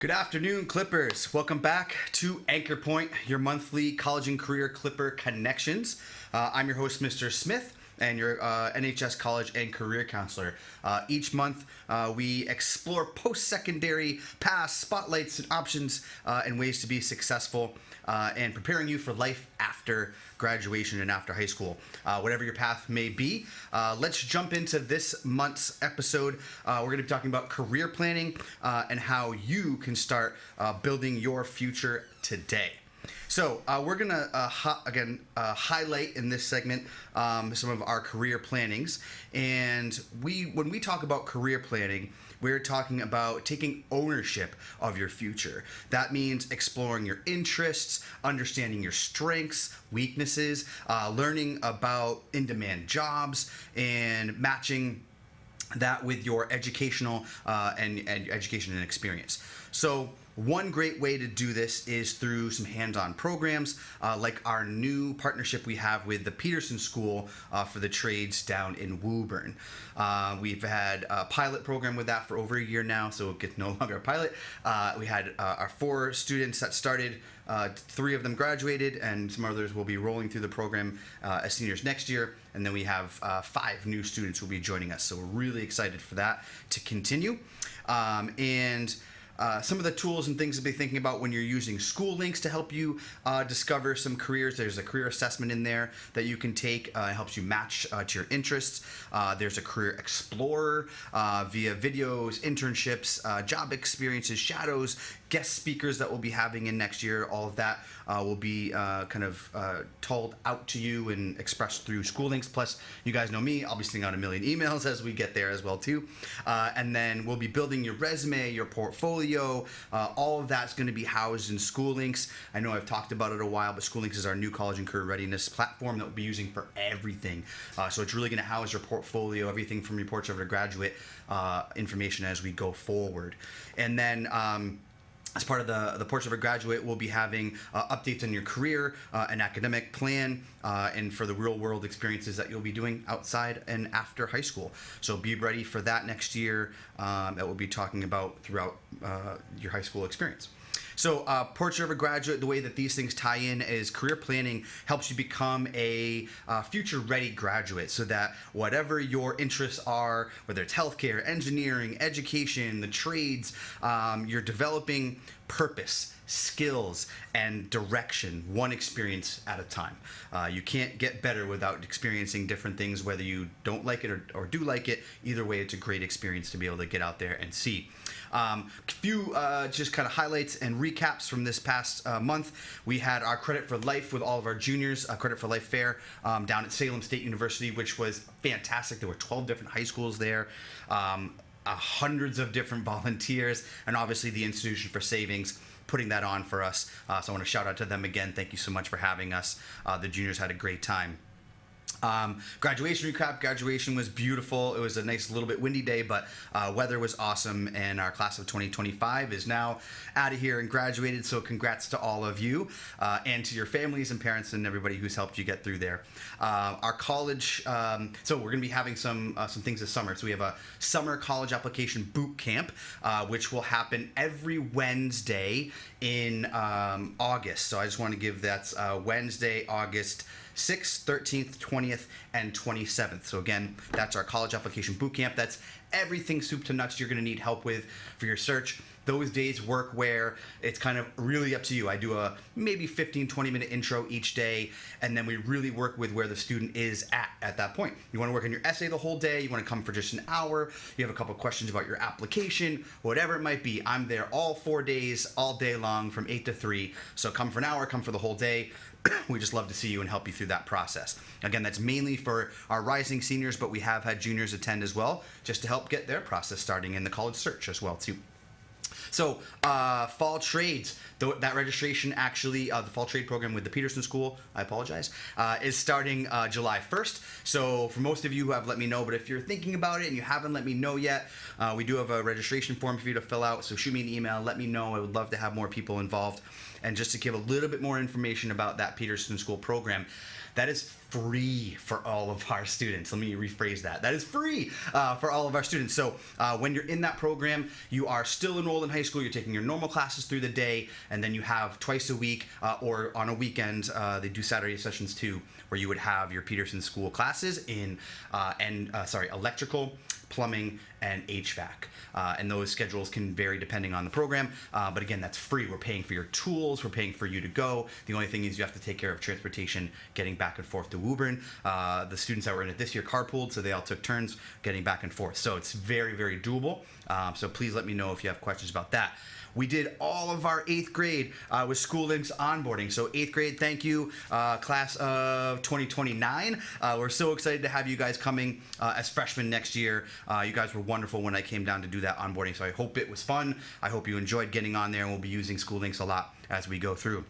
Good afternoon, Clippers. Welcome back to Anchor Point, your monthly college and career Clipper connections. I'm your host, Mr. Smith, and your NHS college and career counselor. Each month, we explore post-secondary paths, spotlights, and options, and ways to be successful, and preparing you for life after graduation and after high school. Whatever your path may be, let's jump into this month's episode. We're going to be talking about career planning and how you can start building your future today. So we're going to, highlight in this segment some of our career plannings. And when we talk about career planning, we're talking about taking ownership of your future. That means exploring your interests, understanding your strengths, weaknesses, learning about in-demand jobs, and matching that with your educational and education and experience. So one great way to do this is through some hands-on programs like our new partnership we have with the Peterson School for the Trades down in Woburn. We've had a pilot program with that for over a year now, so it's no longer a pilot. We had our 4 students that started. 3 of them graduated, and some others will be rolling through the program as seniors next year. And then we have 5 new students who will be joining us. So we're really excited for that to continue. Some of the tools and things to be thinking about when you're using school links to help you discover some careers. There's a career assessment in there that you can take. It helps you match to your interests. There's a career explorer via videos, internships, job experiences, shadows, guest speakers that we'll be having in next year. All of that will be told out to you and expressed through school links. Plus, you guys know me, I'll be sending out a million emails as we get there as well too. And then we'll be building your resume, your portfolio. All of that's going to be housed in School Links. I know I've talked about it a while, but School Links is our new college and career readiness platform that we'll be using for everything. So it's really going to house your portfolio, everything from report over to graduate information as we go forward. And then as part of the Porch of a Graduate, we'll be having updates on your career, an academic plan, and for the real-world experiences that you'll be doing outside and after high school. So be ready for that next year that we'll be talking about throughout your high school experience. So Portrait of a Graduate, the way that these things tie in is career planning helps you become a future-ready graduate so that whatever your interests are, whether it's healthcare, engineering, education, the trades, you're developing purpose, skills, and direction, one experience at a time. You can't get better without experiencing different things, whether you don't like it or do like it. Either way, it's a great experience to be able to get out there and see. A few just kind of highlights and recaps from this past month. We had our Credit for Life with all of our juniors, Credit for Life Fair down at Salem State University, which was fantastic. There were 12 different high schools there. Hundreds of different volunteers, and obviously the Institution for Savings putting that on for us. So I want to shout out to them again. Thank you so much for having us. The juniors had a great time. Graduation recap. Graduation was beautiful. It was a nice little bit windy day, but weather was awesome, and our class of 2025 is now out of here and graduated, so congrats to all of you and to your families and parents and everybody who's helped you get through there. Our college, so we're going to be having some things this summer. So we have a summer college application boot camp, which will happen every Wednesday in August. So I just want to give that's Wednesday, August 6th, 13th, 20th, and 27th. So again, that's our college application boot camp. That's everything soup to nuts you're going to need help with for your search. Those days work where it's kind of really up to you. I do a maybe 15-20 minute intro each day, and then we really work with where the student is at that point. You want to work on your essay the whole day, you want to come for just an hour, you have a couple questions about your application, whatever it might be. I'm there all 4 days, all day long from 8 to 3. So come for an hour, come for the whole day. We just love to see you and help you through that process. Again, that's mainly for our rising seniors, but we have had juniors attend as well, just to help get their process starting in the college search as well too. So fall trades, that registration actually, the fall trade program with the Peterson School, I apologize, is starting July 1st. So for most of you who have let me know, but if you're thinking about it and you haven't let me know yet, we do have a registration form for you to fill out. So shoot me an email, let me know. I would love to have more people involved. And just to give a little bit more information about that Peterson School program, that is free for all of our students. Let me rephrase that. That is free for all of our students. So when you're in that program, you are still enrolled in high school. You're taking your normal classes through the day, and then you have twice a week or on a weekend, they do Saturday sessions too, where you would have your Peterson School classes in electrical, plumbing, and HVAC. And those schedules can vary depending on the program. But again, that's free. We're paying for your tools. We're paying for you to go. The only thing is you have to take care of transportation getting back and forth to Woburn. The students that were in it this year carpooled, so they all took turns getting back and forth. So it's very, very doable. So please let me know if you have questions about that. We did all of our 8th grade with School Links onboarding. So 8th grade, thank you, class of 2029. We're so excited to have you guys coming as freshmen next year. You guys were wonderful when I came down to do that onboarding. So I hope it was fun. I hope you enjoyed getting on there, and we'll be using School Links a lot as we go through.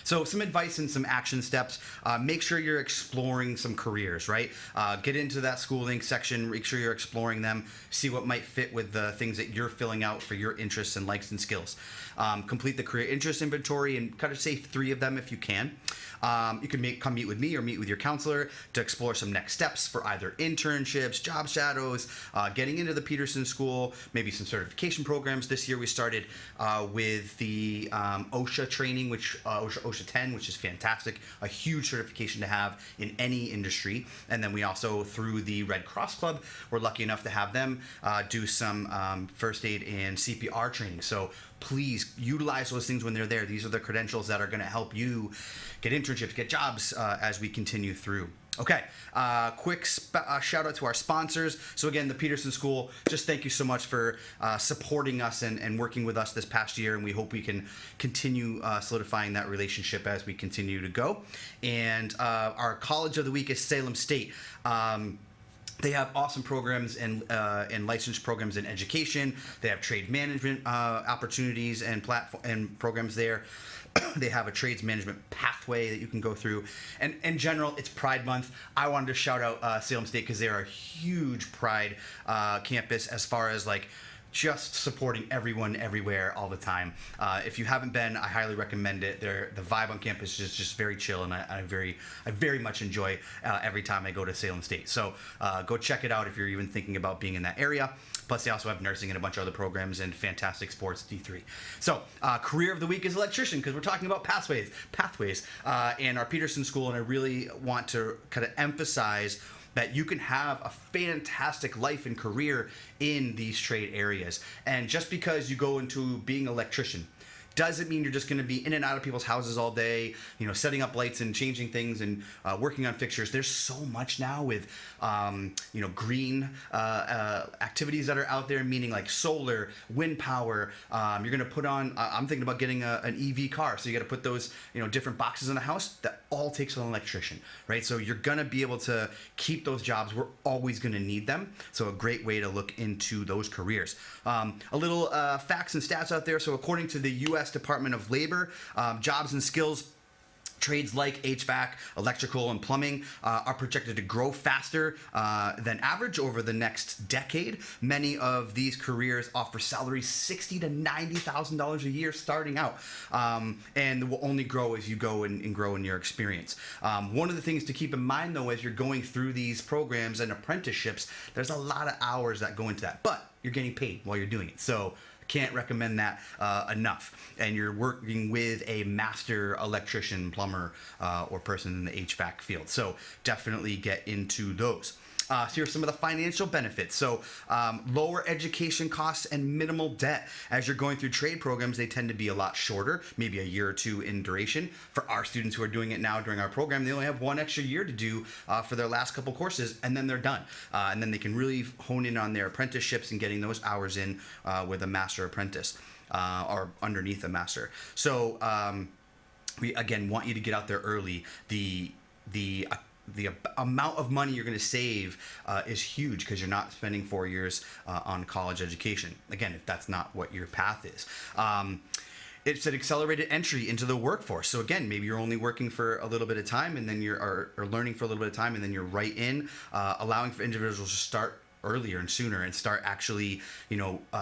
So some advice and some action steps. Make sure you're exploring some careers, right? Get into that School Link section, make sure you're exploring them, see what might fit with the things that you're filling out for your interests and likes and skills. Complete the career interest inventory and kind of say 3 of them if you can. You can come meet with me or meet with your counselor to explore some next steps for either internships, job shadows, getting into the Peterson School, maybe some certification programs. This year we started with the OSHA training, which OSHA 10, which is fantastic, a huge certification to have in any industry. And then we also, through the Red Cross Club, we're lucky enough to have them do some first aid and CPR training. So please utilize those things when they're there. These are the credentials that are going to help you get internships, get jobs as we continue through. Okay, quick shout out to our sponsors. So again, the Peterson School, just thank you so much for supporting us and working with us this past year, and we hope we can continue solidifying that relationship as we continue to go. And our College of the Week is Salem State. They have awesome programs and licensed programs in education. They have trade management opportunities and programs there. They have a trades management pathway that you can go through. And in general, it's Pride Month. I wanted to shout out Salem State because they're a huge Pride campus as far as like just supporting everyone everywhere all the time. If you haven't been, I highly recommend it. The vibe on campus is just very chill, and I very much enjoy every time I go to Salem State. So go check it out if you're even thinking about being in that area. Plus, they also have nursing and a bunch of other programs and fantastic sports, D3. So, career of the week is electrician, because we're talking about pathways, and our Peterson School, and I really want to kind of emphasize that you can have a fantastic life and career in these trade areas. And just because you go into being an electrician doesn't mean you're just going to be in and out of people's houses all day, you know, setting up lights and changing things and working on fixtures. There's so much now with, you know, green activities that are out there, meaning like solar, wind power. You're going to put on, I'm thinking about getting an EV car. So you got to put those, you know, different boxes in the house. That all takes an electrician, right? So you're going to be able to keep those jobs. We're always going to need them. So a great way to look into those careers. A little facts and stats out there. So according to the U.S. Department of Labor, jobs and skills, trades like HVAC, electrical, and plumbing are projected to grow faster than average over the next decade. Many of these careers offer salaries $60,000 to $90,000 a year starting out, and will only grow as you go and grow in your experience. One of the things to keep in mind, though, as you're going through these programs and apprenticeships, there's a lot of hours that go into that, but you're getting paid while you're doing it. So can't recommend that enough. And you're working with a master electrician, plumber, or person in the HVAC field. So definitely get into those. So here are some of the financial benefits. So lower education costs and minimal debt. As you're going through trade programs, they tend to be a lot shorter, maybe a year or two in duration. For our students who are doing it now during our program, they only have 1 extra year to do for their last couple courses, and then they're done. And then they can really hone in on their apprenticeships and getting those hours in with a master apprentice or underneath a master. So we, again, want you to get out there early. The amount of money you're going to save is huge because you're not spending 4 years on college education. Again, if that's not what your path is. It's an accelerated entry into the workforce. So again, maybe you're only working for a little bit of time and then you're or learning for a little bit of time and then you're right in, allowing for individuals to start earlier and sooner and start actually,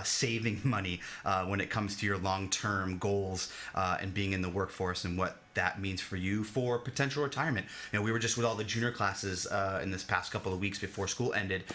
saving money when it comes to your long-term goals and being in the workforce and what that means for you for potential retirement. We were just with all the junior classes in this past couple of weeks before school ended,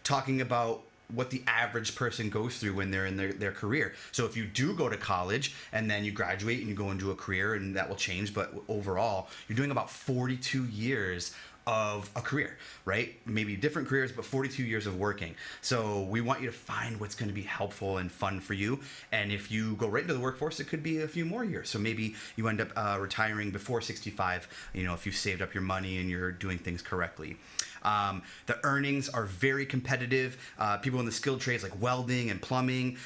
talking about what the average person goes through when they're in their career. So if you do go to college and then you graduate and you go into a career, and that will change, but overall, you're doing about 42 years of a career, right? Maybe different careers, but 42 years of working. So we want you to find what's going to be helpful and fun for you. And if you go right into the workforce, it could be a few more years. So maybe you end up retiring before 65, if you've saved up your money and you're doing things correctly. The earnings are very competitive. People in the skilled trades like welding and plumbing,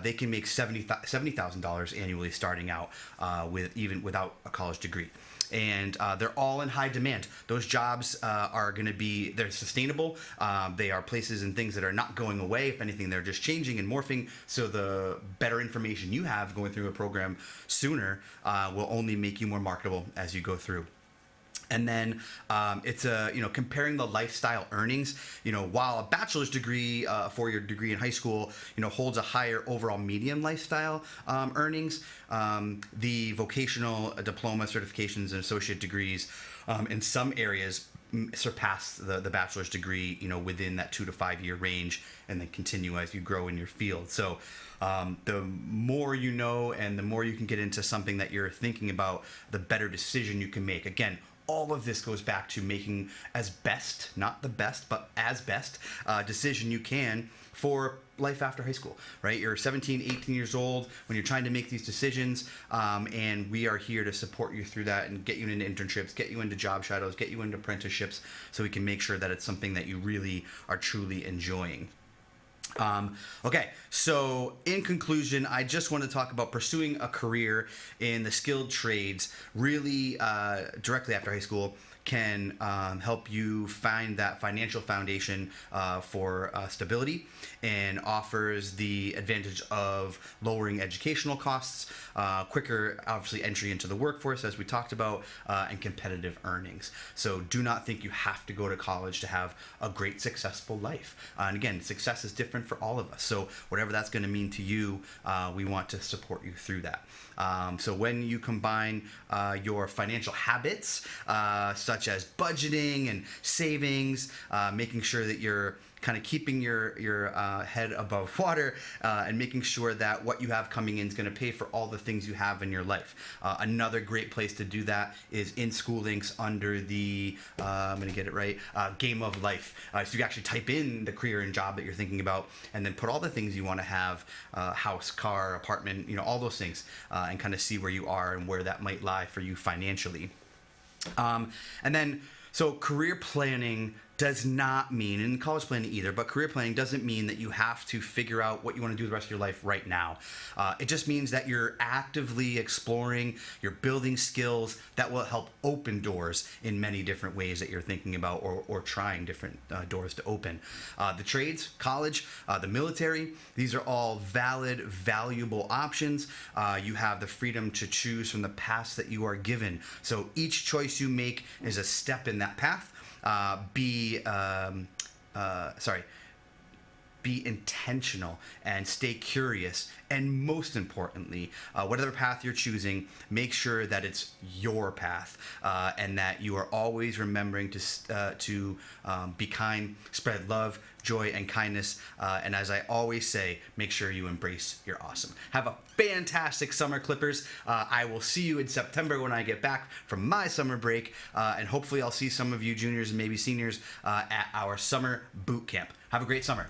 they can make $70,000 annually starting out even without a college degree. And they're all in high demand. Those jobs are going to be, they're sustainable. They are places and things that are not going away. If anything, they're just changing and morphing. So the better information you have going through a program sooner will only make you more marketable as you go through. And then it's comparing the lifestyle earnings. While a bachelor's degree, a 4-year degree in high school, holds a higher overall median lifestyle earnings, the vocational diploma certifications and associate degrees in some areas surpass the bachelor's degree, within that 2 to 5 year range, and then continue as you grow in your field. So the more you know and the more you can get into something that you're thinking about, the better decision you can make. Again, all of this goes back to making as best, not the best, but as best decision you can for life after high school, right? You're 17, 18 years old when you're trying to make these decisions, and we are here to support you through that and get you into internships, get you into job shadows, get you into apprenticeships, so we can make sure that it's something that you really are truly enjoying. Okay, so in conclusion, I just want to talk about pursuing a career in the skilled trades really directly after high school can help you find that financial foundation for stability, and offers the advantage of lowering educational costs, quicker, obviously, entry into the workforce, as we talked about, and competitive earnings. So do not think you have to go to college to have a great, successful life. And again, success is different for all of us. So whatever that's going to mean to you, we want to support you through that. So when you combine your financial habits, such as budgeting and savings, making sure that you're kind of keeping your head above water, and making sure that what you have coming in is going to pay for all the things you have in your life. Another great place to do that is in School Links under the, I'm going to get it right, Game of Life. So you actually type in the career and job that you're thinking about, and then put all the things you want to have, house, car, apartment, all those things, and kind of see where you are and where that might lie for you financially. And then, so career planning does not mean, and college planning either, but career planning doesn't mean that you have to figure out what you want to do the rest of your life right now. It just means that you're actively exploring, you're building skills that will help open doors in many different ways that you're thinking about, or trying different doors to open. The trades, college, the military, these are all valid, valuable options. You have the freedom to choose from the paths that you are given. So each choice you make is a step in that path. Be intentional and stay curious, and most importantly, whatever path you're choosing, make sure that it's your path, and that you are always remembering to be kind, spread love, joy, and kindness, and as I always say, make sure you embrace your awesome. Have a fantastic summer, Clippers. I will see you in September when I get back from my summer break, and hopefully I'll see some of you juniors and maybe seniors at our summer boot camp. Have a great summer.